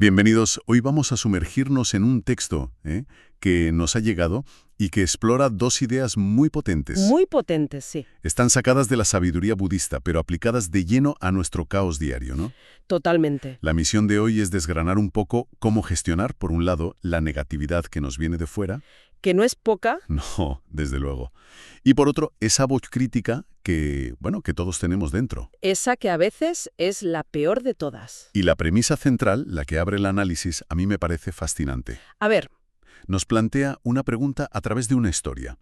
Bienvenidos. Hoy vamos a sumergirnos en un texto que nos ha llegado y que explora dos ideas muy potentes. Muy potentes, sí. Están sacadas de la sabiduría budista, pero aplicadas de lleno a nuestro caos diario, ¿no? Totalmente. La misión de hoy es desgranar un poco cómo gestionar, por un lado, la negatividad que nos viene de fuera. Que no es poca. No, desde luego. Y por otro, esa voz crítica que todos tenemos dentro. Esa que a veces es la peor de todas. Y la premisa central, la que abre el análisis, a mí me parece fascinante. A ver, Nos plantea una pregunta a través de una historia.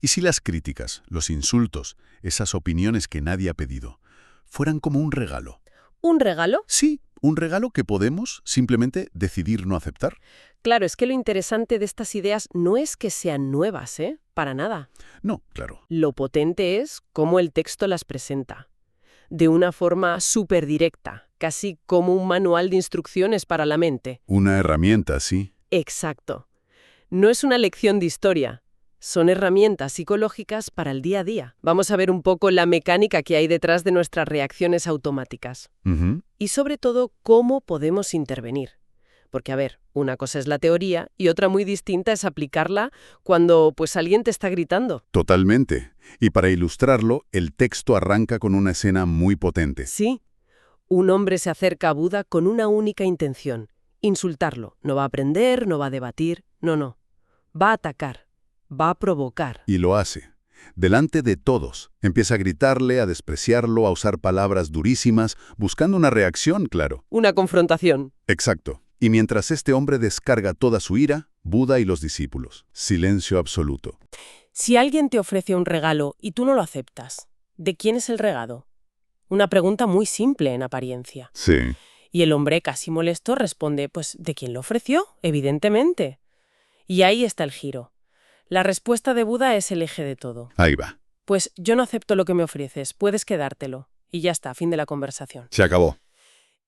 ¿Y si las críticas, los insultos, esas opiniones que nadie ha pedido, fueran como un regalo? ¿un regalo? Sí, un regalo que podemos simplemente decidir no aceptar. Claro, es que lo interesante de estas ideas no es que sean nuevas, ¿eh? Para nada. No, claro. Lo potente es cómo el texto las presenta. De una forma súper directa, casi como un manual de instrucciones para la mente. Una herramienta, sí. Exacto. No es una lección de historia. Son herramientas psicológicas para el día a día. Vamos a ver un poco la mecánica que hay detrás de nuestras reacciones automáticas. Ujú. Y sobre todo, cómo podemos intervenir. Porque, a ver, una cosa es la teoría y otra muy distinta es aplicarla cuando, alguien te está gritando. Totalmente. Y para ilustrarlo, el texto arranca con una escena muy potente. Sí, un hombre se acerca a Buda con una única intención: insultarlo. No va a aprender, no va a debatir, no. Va a atacar, va a provocar. Y lo hace. Delante de todos. Empieza a gritarle, a despreciarlo, a usar palabras durísimas, buscando una reacción, claro. Una confrontación. Exacto. Y mientras este hombre descarga toda su ira, Buda y los discípulos. Silencio absoluto. Si alguien te ofrece un regalo y tú no lo aceptas, ¿de quién es el regalo? Una pregunta muy simple en apariencia. Sí. Y el hombre, casi molesto, responde, ¿de quién lo ofreció? Evidentemente. Y ahí está el giro. La respuesta de Buda es el eje de todo. Ahí va. Pues yo no acepto lo que me ofreces, puedes quedártelo. Y ya está, fin de la conversación. Se acabó.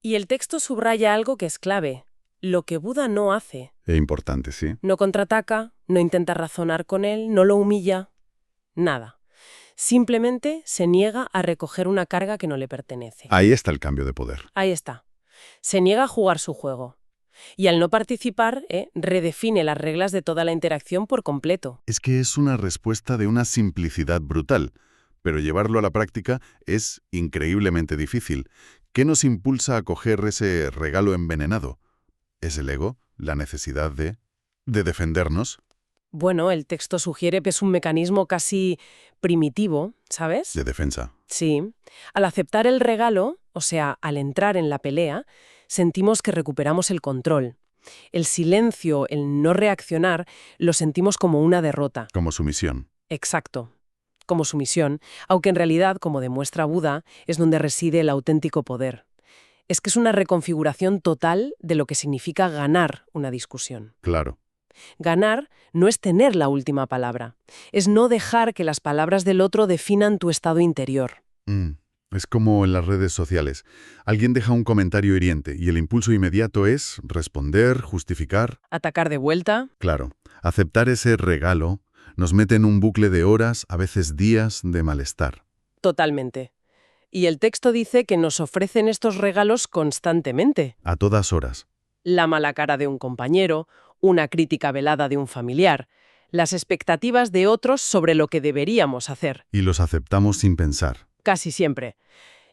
Y el texto subraya algo que es clave. Lo que Buda no hace. Es importante, sí. No contraataca, no intenta razonar con él, no lo humilla. Nada. Simplemente se niega a recoger una carga que no le pertenece. Ahí está el cambio de poder. Ahí está. Se niega a jugar su juego. Y al no participar, redefine las reglas de toda la interacción por completo. Es que es una respuesta de una simplicidad brutal, pero llevarlo a la práctica es increíblemente difícil. ¿Qué nos impulsa a coger ese regalo envenenado? ¿Es el ego? ¿La necesidad de defendernos? Bueno, el texto sugiere que es un mecanismo casi primitivo, ¿sabes? De defensa. Sí. Al aceptar el regalo, o sea, al entrar en la pelea, sentimos que recuperamos el control. El silencio, el no reaccionar, lo sentimos como una derrota. Como sumisión. Exacto. Como sumisión, aunque en realidad, como demuestra Buda, es donde reside el auténtico poder. Es que es una reconfiguración total de lo que significa ganar una discusión. Claro. Ganar no es tener la última palabra, es no dejar que las palabras del otro definan tu estado interior. Es como en las redes sociales. Alguien deja un comentario hiriente y el impulso inmediato es responder, justificar. Atacar de vuelta. Claro, aceptar ese regalo nos mete en un bucle de horas, a veces días, de malestar. Totalmente. Y el texto dice que nos ofrecen estos regalos constantemente. A todas horas. La mala cara de un compañero, una crítica velada de un familiar, las expectativas de otros sobre lo que deberíamos hacer. Y los aceptamos sin pensar. Casi siempre.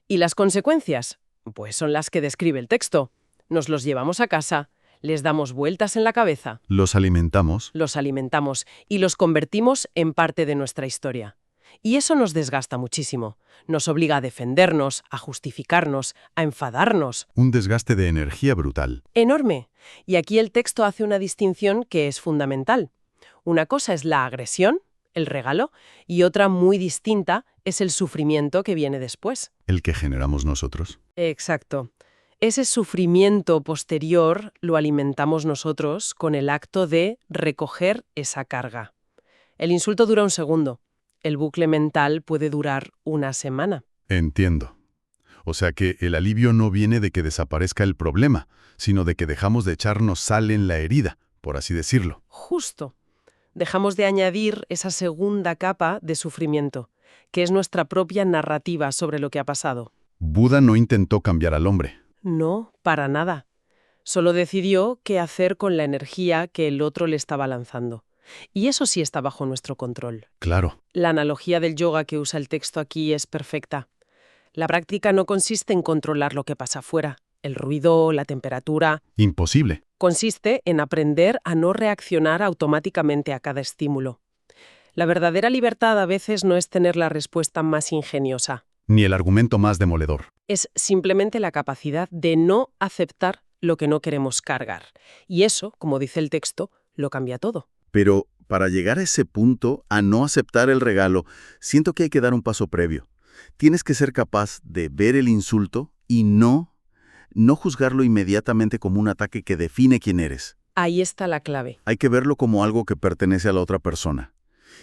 ¿Y las consecuencias? Pues son las que describe el texto. Nos los llevamos a casa, les damos vueltas en la cabeza, Los alimentamos. los alimentamos y los convertimos en parte de nuestra historia. Y eso nos desgasta muchísimo. Nos obliga a defendernos, a justificarnos, a enfadarnos. Un desgaste de energía brutal. Enorme. Y aquí el texto hace una distinción que es fundamental. Una cosa es la agresión, el regalo, y otra muy distinta es el sufrimiento que viene después. El que generamos nosotros. Exacto. Ese sufrimiento posterior lo alimentamos nosotros con el acto de recoger esa carga. El insulto dura un segundo. El bucle mental puede durar una semana. Entiendo. O sea que el alivio no viene de que desaparezca el problema, sino de que dejamos de echarnos sal en la herida, por así decirlo. Justo. Dejamos de añadir esa segunda capa de sufrimiento, que es nuestra propia narrativa sobre lo que ha pasado. Buda no intentó cambiar al hombre. No, para nada. Solo decidió qué hacer con la energía que el otro le estaba lanzando. Y eso sí está bajo nuestro control. Claro. La analogía del yoga que usa el texto aquí es perfecta. La práctica no consiste en controlar lo que pasa afuera, el ruido, la temperatura. Imposible. Consiste en aprender a no reaccionar automáticamente a cada estímulo. La verdadera libertad a veces no es tener la respuesta más ingeniosa. Ni el argumento más demoledor. Es simplemente la capacidad de no aceptar lo que no queremos cargar. Y eso, como dice el texto, lo cambia todo. Pero para llegar a ese punto, a no aceptar el regalo, siento que hay que dar un paso previo. Tienes que ser capaz de ver el insulto y no juzgarlo inmediatamente como un ataque que define quién eres. Ahí está la clave. Hay que verlo como algo que pertenece a la otra persona.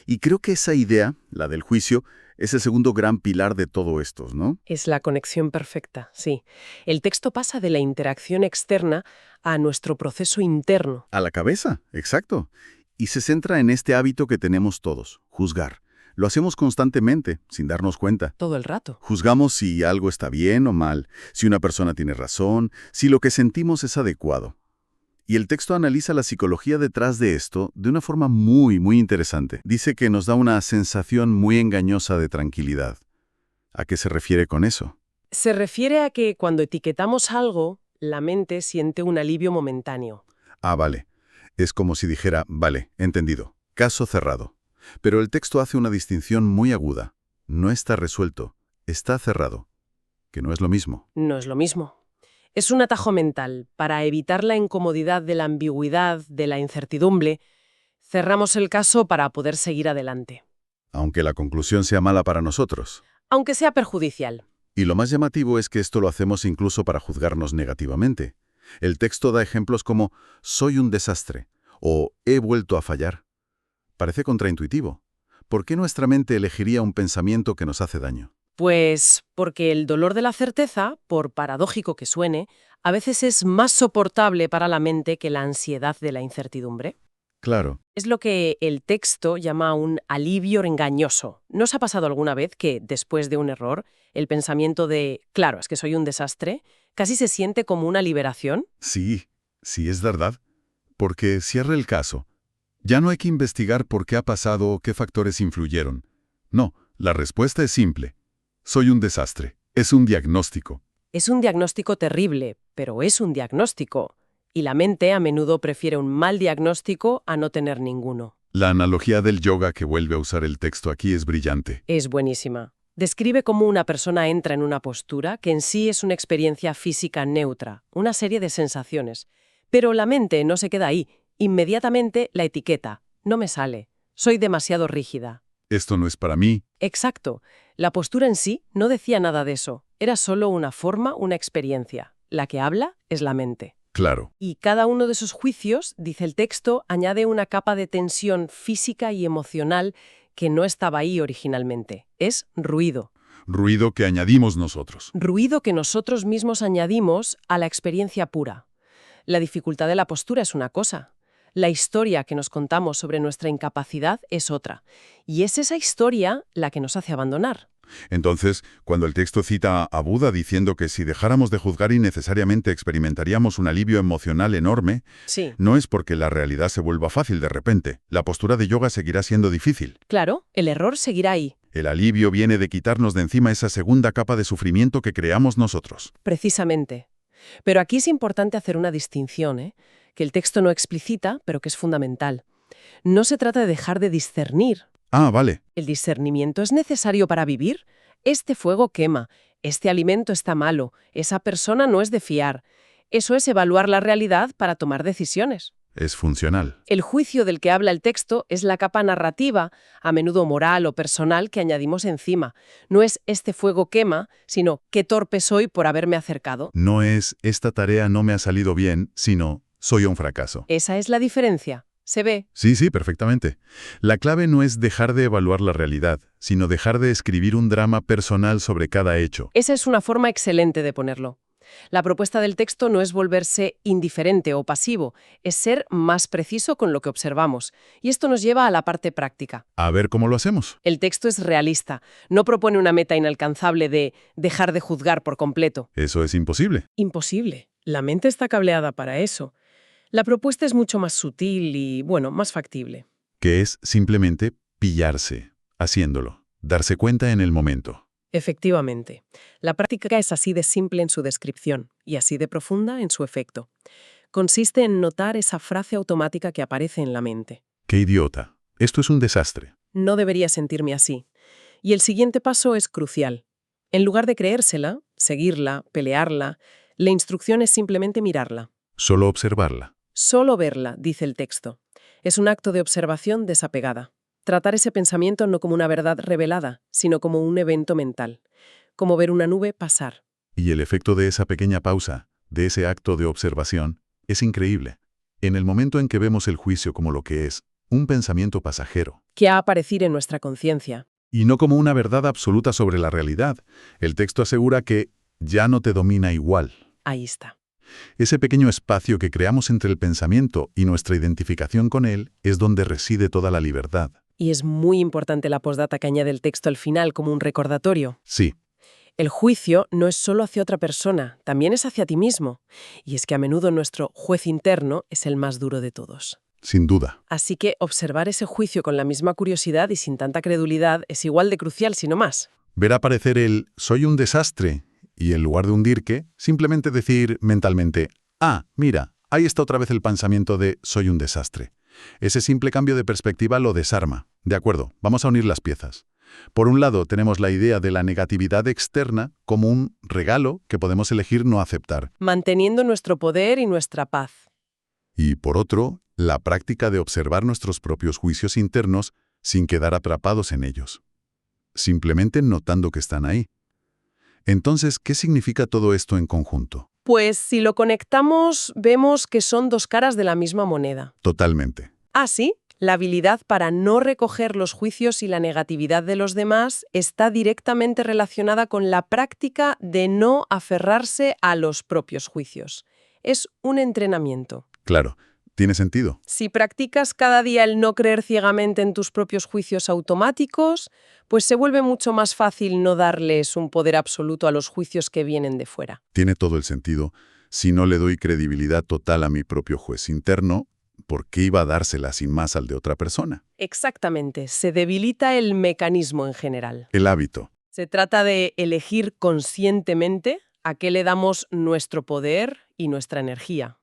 Y creo que esa idea, la del juicio, es el segundo gran pilar de todo esto, ¿no? Es la conexión perfecta, sí. El texto pasa de la interacción externa a nuestro proceso interno. A la cabeza, exacto. Y se centra en este hábito que tenemos todos, juzgar. Lo hacemos constantemente, sin darnos cuenta. Todo el rato. Juzgamos si algo está bien o mal, si una persona tiene razón, si lo que sentimos es adecuado. Y el texto analiza la psicología detrás de esto de una forma muy, muy interesante. Dice que nos da una sensación muy engañosa de tranquilidad. ¿A qué se refiere con eso? Se refiere a que cuando etiquetamos algo, la mente siente un alivio momentáneo. Ah, vale. Es como si dijera, vale, entendido. Caso cerrado. Pero el texto hace una distinción muy aguda. No está resuelto, está cerrado. Que no es lo mismo. No es lo mismo. Es un atajo mental. Para evitar la incomodidad de la ambigüedad, de la incertidumbre, cerramos el caso para poder seguir adelante. Aunque la conclusión sea mala para nosotros. Aunque sea perjudicial. Y lo más llamativo es que esto lo hacemos incluso para juzgarnos negativamente. El texto da ejemplos como «soy un desastre» o «he vuelto a fallar». Parece contraintuitivo. ¿Por qué nuestra mente elegiría un pensamiento que nos hace daño? Pues porque el dolor de la certeza, por paradójico que suene, a veces es más soportable para la mente que la ansiedad de la incertidumbre. Claro. Es lo que el texto llama un alivio engañoso. ¿No os ha pasado alguna vez que, después de un error, el pensamiento de «claro, es que soy un desastre» casi se siente como una liberación? Sí, sí es verdad. Porque cierra el caso. Ya no hay que investigar por qué ha pasado o qué factores influyeron. No, la respuesta es simple. Soy un desastre. Es un diagnóstico. Es un diagnóstico terrible, pero es un diagnóstico. Y la mente a menudo prefiere un mal diagnóstico a no tener ninguno. La analogía del yoga que vuelve a usar el texto aquí es brillante. Es buenísima. Describe cómo una persona entra en una postura que en sí es una experiencia física neutra, una serie de sensaciones. Pero la mente no se queda ahí. Inmediatamente la etiqueta. No me sale. Soy demasiado rígida. Esto no es para mí. Exacto. La postura en sí no decía nada de eso. Era solo una forma, una experiencia. La que habla es la mente. Claro. Y cada uno de esos juicios, dice el texto, añade una capa de tensión física y emocional que no estaba ahí originalmente. Es ruido. Ruido que añadimos nosotros. Ruido que nosotros mismos añadimos a la experiencia pura. La dificultad de la postura es una cosa. La historia que nos contamos sobre nuestra incapacidad es otra. Y es esa historia la que nos hace abandonar. Entonces, cuando el texto cita a Buda diciendo que si dejáramos de juzgar innecesariamente experimentaríamos un alivio emocional enorme, Sí. no es porque la realidad se vuelva fácil de repente. La postura de yoga seguirá siendo difícil. Claro, el error seguirá ahí. El alivio viene de quitarnos de encima esa segunda capa de sufrimiento que creamos nosotros. Precisamente. Pero aquí es importante hacer una distinción, que el texto no explicita, pero que es fundamental. No se trata de dejar de discernir. Ah, vale. ¿El discernimiento es necesario para vivir? Este fuego quema, este alimento está malo, esa persona no es de fiar. Eso es evaluar la realidad para tomar decisiones. Es funcional. El juicio del que habla el texto es la capa narrativa, a menudo moral o personal, que añadimos encima. No es este fuego quema, sino qué torpe soy por haberme acercado. No es esta tarea no me ha salido bien, sino soy un fracaso. Esa es la diferencia. ¿Se ve? Sí, perfectamente. La clave no es dejar de evaluar la realidad, sino dejar de escribir un drama personal sobre cada hecho. Esa es una forma excelente de ponerlo. La propuesta del texto no es volverse indiferente o pasivo, es ser más preciso con lo que observamos. Y esto nos lleva a la parte práctica. A ver cómo lo hacemos. El texto es realista, no propone una meta inalcanzable de dejar de juzgar por completo. Eso es imposible. Imposible. La mente está cableada para eso. La propuesta es mucho más sutil y, bueno, más factible. Que es simplemente pillarse, haciéndolo, darse cuenta en el momento. Efectivamente. La práctica es así de simple en su descripción y así de profunda en su efecto. Consiste en notar esa frase automática que aparece en la mente. ¡Qué idiota! Esto es un desastre. No debería sentirme así. Y el siguiente paso es crucial. En lugar de creérsela, seguirla, pelearla, la instrucción es simplemente mirarla. Solo observarla. Solo verla, dice el texto. Es un acto de observación desapegada. Tratar ese pensamiento no como una verdad revelada, sino como un evento mental. Como ver una nube pasar. Y el efecto de esa pequeña pausa, de ese acto de observación, es increíble. En el momento en que vemos el juicio como lo que es, un pensamiento pasajero, Que ha aparecido en nuestra conciencia. y no como una verdad absoluta sobre la realidad, el texto asegura que ya no te domina igual. Ahí está. Ese pequeño espacio que creamos entre el pensamiento y nuestra identificación con él es donde reside toda la libertad. Y es muy importante la postdata que añade el texto al final como un recordatorio. Sí, El juicio no es solo hacia otra persona, también es hacia ti mismo. Y es que a menudo nuestro juez interno es el más duro de todos. sin duda. Así que observar ese juicio con la misma curiosidad y sin tanta credulidad es igual de crucial, si no más. Ver aparecer el «soy un desastre» y en lugar de hundir que, simplemente decir mentalmente «ah, mira, ahí está otra vez el pensamiento de «soy un desastre». Ese simple cambio de perspectiva lo desarma. De acuerdo, vamos a unir las piezas. Por un lado, tenemos la idea de la negatividad externa como un regalo que podemos elegir no aceptar. Manteniendo nuestro poder y nuestra paz. Y por otro, la práctica de observar nuestros propios juicios internos sin quedar atrapados en ellos. Simplemente notando que están ahí. Entonces, ¿qué significa todo esto en conjunto? Pues si lo conectamos, vemos que son dos caras de la misma moneda. Totalmente. Así, la habilidad para no recoger los juicios y la negatividad de los demás está directamente relacionada con la práctica de no aferrarse a los propios juicios. Es un entrenamiento. Claro, tiene sentido. Si practicas cada día el no creer ciegamente en tus propios juicios automáticos, pues se vuelve mucho más fácil no darles un poder absoluto a los juicios que vienen de fuera. Tiene todo el sentido. Si no le doy credibilidad total a mi propio juez interno, ¿por qué iba a dársela sin más al de otra persona? Exactamente, se debilita el mecanismo en general. El hábito. Se trata de elegir conscientemente a qué le damos nuestro poder y nuestra energía,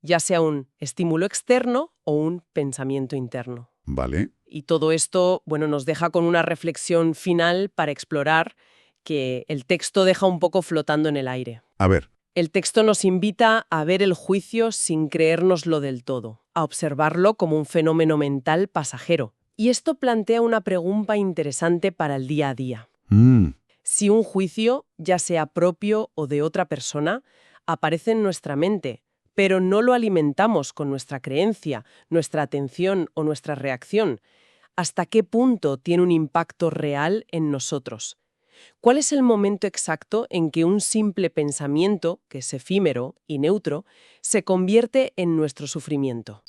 ya sea un estímulo externo o un pensamiento interno. ¿Vale? Y todo esto, bueno, nos deja con una reflexión final para explorar que el texto deja un poco flotando en el aire. A ver, El texto nos invita a ver el juicio sin creérnoslo del todo, a observarlo como un fenómeno mental pasajero. Y esto plantea una pregunta interesante para el día a día. Si un juicio, ya sea propio o de otra persona, aparece en nuestra mente, pero no lo alimentamos con nuestra creencia, nuestra atención o nuestra reacción, ¿hasta qué punto tiene un impacto real en nosotros? ¿Cuál es el momento exacto en que un simple pensamiento, que es efímero y neutro, se convierte en nuestro sufrimiento?